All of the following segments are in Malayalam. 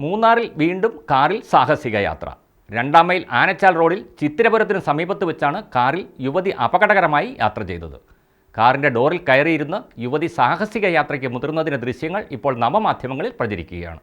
മൂന്നാറിൽ വീണ്ടും കാറിൽ സാഹസിക യാത്ര. 2-ാം മൈൽ ആനച്ചാൽ റോഡിൽ ചിത്തിരപുരത്തിന് സമീപത്ത് വെച്ചാണ് കാറിൽ യുവതി അപകടകരമായി യാത്ര ചെയ്തത്. കാറിൻ്റെ ഡോറിൽ കയറിയിരുന്ന് യുവതി സാഹസിക യാത്രയ്ക്ക് മുതിർന്നതിൻ്റെ ദൃശ്യങ്ങൾ ഇപ്പോൾ നവമാധ്യമങ്ങളിൽ പ്രചരിക്കുകയാണ്.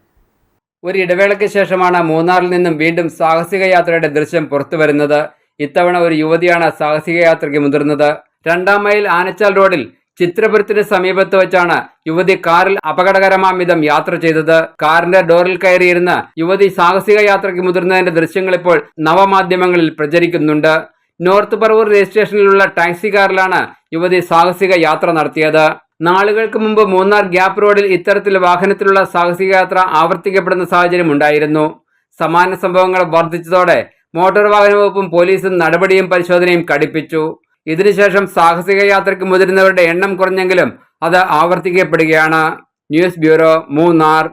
ഒരു ഇടവേളയ്ക്ക് ശേഷമാണ് മൂന്നാറിൽ നിന്നും വീണ്ടും സാഹസിക യാത്രയുടെ ദൃശ്യം പുറത്തുവരുന്നത്. ഇത്തവണ ഒരു യുവതിയാണ് സാഹസിക യാത്രയ്ക്ക് മുതിർന്നത്. 2-ാം മൈൽ ആനച്ചാൽ റോഡിൽ ചിത്രപുരത്തിന് സമീപത്ത് വെച്ചാണ് യുവതി കാറിൽ അപകടകരമാം വിധം യാത്ര ചെയ്തത്. കാറിന്റെ ഡോറിൽ കയറിയിരുന്ന് യുവതി സാഹസിക യാത്രയ്ക്ക് മുതിർന്നതിന്റെ ദൃശ്യങ്ങൾ ഇപ്പോൾ നവമാധ്യമങ്ങളിൽ പ്രചരിക്കുന്നുണ്ട്. നോർത്ത് പറവൂർ രജിസ്ട്രേഷനിലുള്ള ടാക്സി കാറിലാണ് യുവതി സാഹസിക യാത്ര നടത്തിയത്. നാളുകൾക്ക് മുമ്പ് മൂന്നാർ ഗ്യാപ്പ് റോഡിൽ ഇത്തരത്തിൽ വാഹനത്തിലുള്ള സാഹസിക യാത്ര ആവർത്തിക്കപ്പെടുന്ന സാഹചര്യം ഉണ്ടായിരുന്നു. സമാന സംഭവങ്ങൾ വർദ്ധിച്ചതോടെ മോട്ടോർ വാഹന വകുപ്പും പോലീസും നടപടിയും പരിശോധനയും കടുപ്പിച്ചു. ഇതിനുശേഷം സാഹസിക യാത്രയ്ക്ക് മുതിരുന്നവരുടെ എണ്ണം കുറഞ്ഞെങ്കിലും അത് ആവർത്തിക്കപ്പെടുകയാണ്. News bureau, Munnar.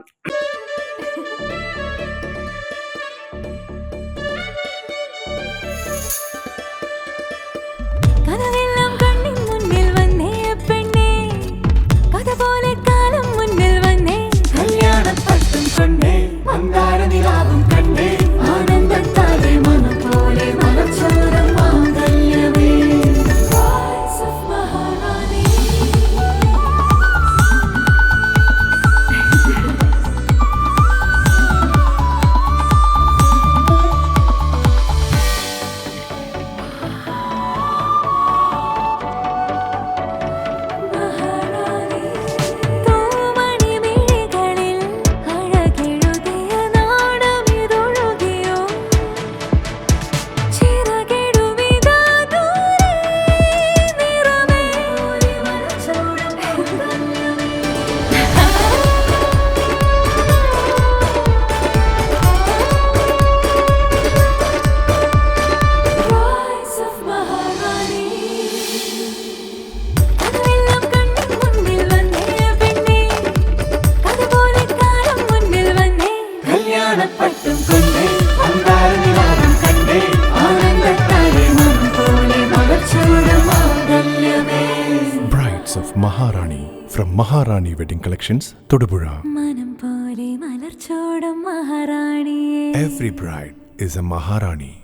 Brides of Maharani from Maharani Wedding Collections, Todupuzha. Every bride is a Maharani.